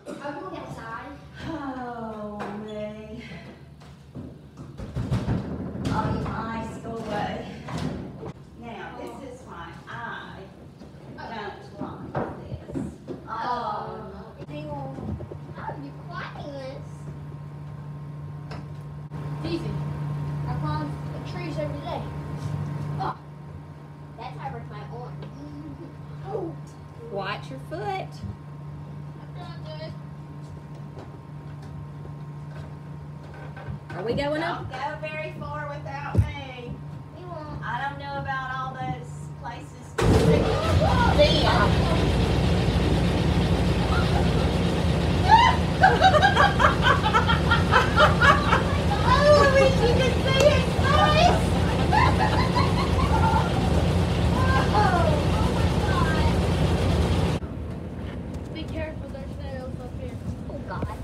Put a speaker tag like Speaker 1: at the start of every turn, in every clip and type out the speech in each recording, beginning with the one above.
Speaker 1: I'm going outside.
Speaker 2: Oh, me. Oh, your eyes go away. Now, this is why I don't like this. Oh,
Speaker 1: Hang on. Oh, you're climbing this.
Speaker 3: Easy. I climb trees every day.
Speaker 1: Oh, that's how I work my arm. Oh.
Speaker 2: watch your foot. Are we going up? Don't go very far without me.
Speaker 1: We won't.
Speaker 2: I don't know about all those places. Oh, I wish you could see his face.
Speaker 3: Be careful, there's snails up here.
Speaker 1: Oh, God.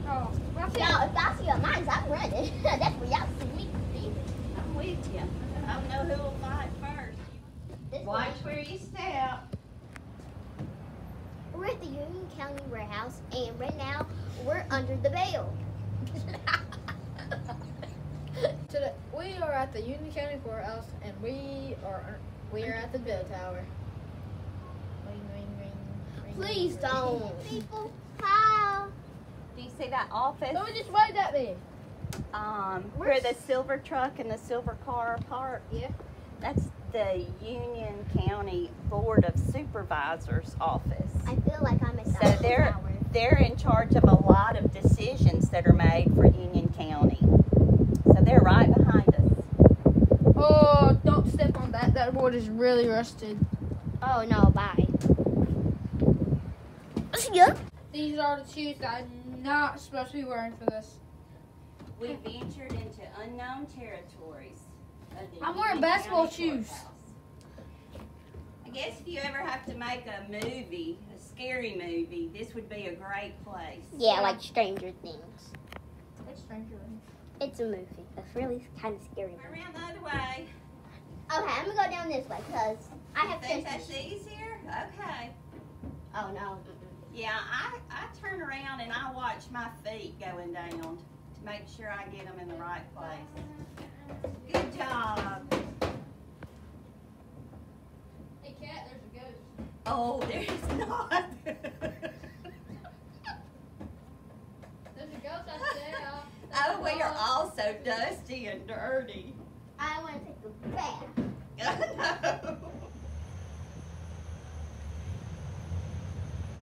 Speaker 3: Oh,
Speaker 1: Y'all, if I see a mouse, I'm running. That's where y'all see me.
Speaker 2: I'm with you. I don't know who will fight first.
Speaker 1: This
Speaker 2: Watch where you step.
Speaker 1: We're at the Union County warehouse, and right now we're under the veil.
Speaker 3: We are at the Union County Courthouse, and we are at the bell tower. Ring, ring, ring, ring.
Speaker 1: Please don't. People, how?
Speaker 2: Do you see that office?
Speaker 3: Someone just waved at me.
Speaker 2: Where the silver truck and the silver car are parked?
Speaker 3: Yeah.
Speaker 2: That's the Union County Board of Supervisors office.
Speaker 1: I feel like I'm at the
Speaker 2: So they're in charge of a lot of decisions that are made for Union County. So they're right behind us.
Speaker 3: Oh, don't step on that. That board is really rusted.
Speaker 1: Oh no, bye. Yeah.
Speaker 3: These are the shoes that I'm not supposed to be wearing for this.
Speaker 2: We ventured into unknown territories.
Speaker 3: I'm wearing basketball shoes.
Speaker 2: I guess if you ever have to make a movie, a scary movie, this would be a great place.
Speaker 1: Yeah, like Stranger Things.
Speaker 3: It's Stranger Things.
Speaker 1: It's a movie. It's really kind of scary.
Speaker 2: Around the other way.
Speaker 1: Okay, I'm gonna go down this way because I have
Speaker 2: Think
Speaker 1: sisters.
Speaker 2: that's easier? Okay.
Speaker 1: Oh no.
Speaker 2: Yeah, I turn around and I watch my feet going down to make sure I get them in the right place. Good job.
Speaker 3: Hey, cat, there's a ghost.
Speaker 2: Oh, there's not.
Speaker 3: There's a ghost out there.
Speaker 2: Oh, we are all so dusty and dirty.
Speaker 1: I want to take a bath.
Speaker 2: I know.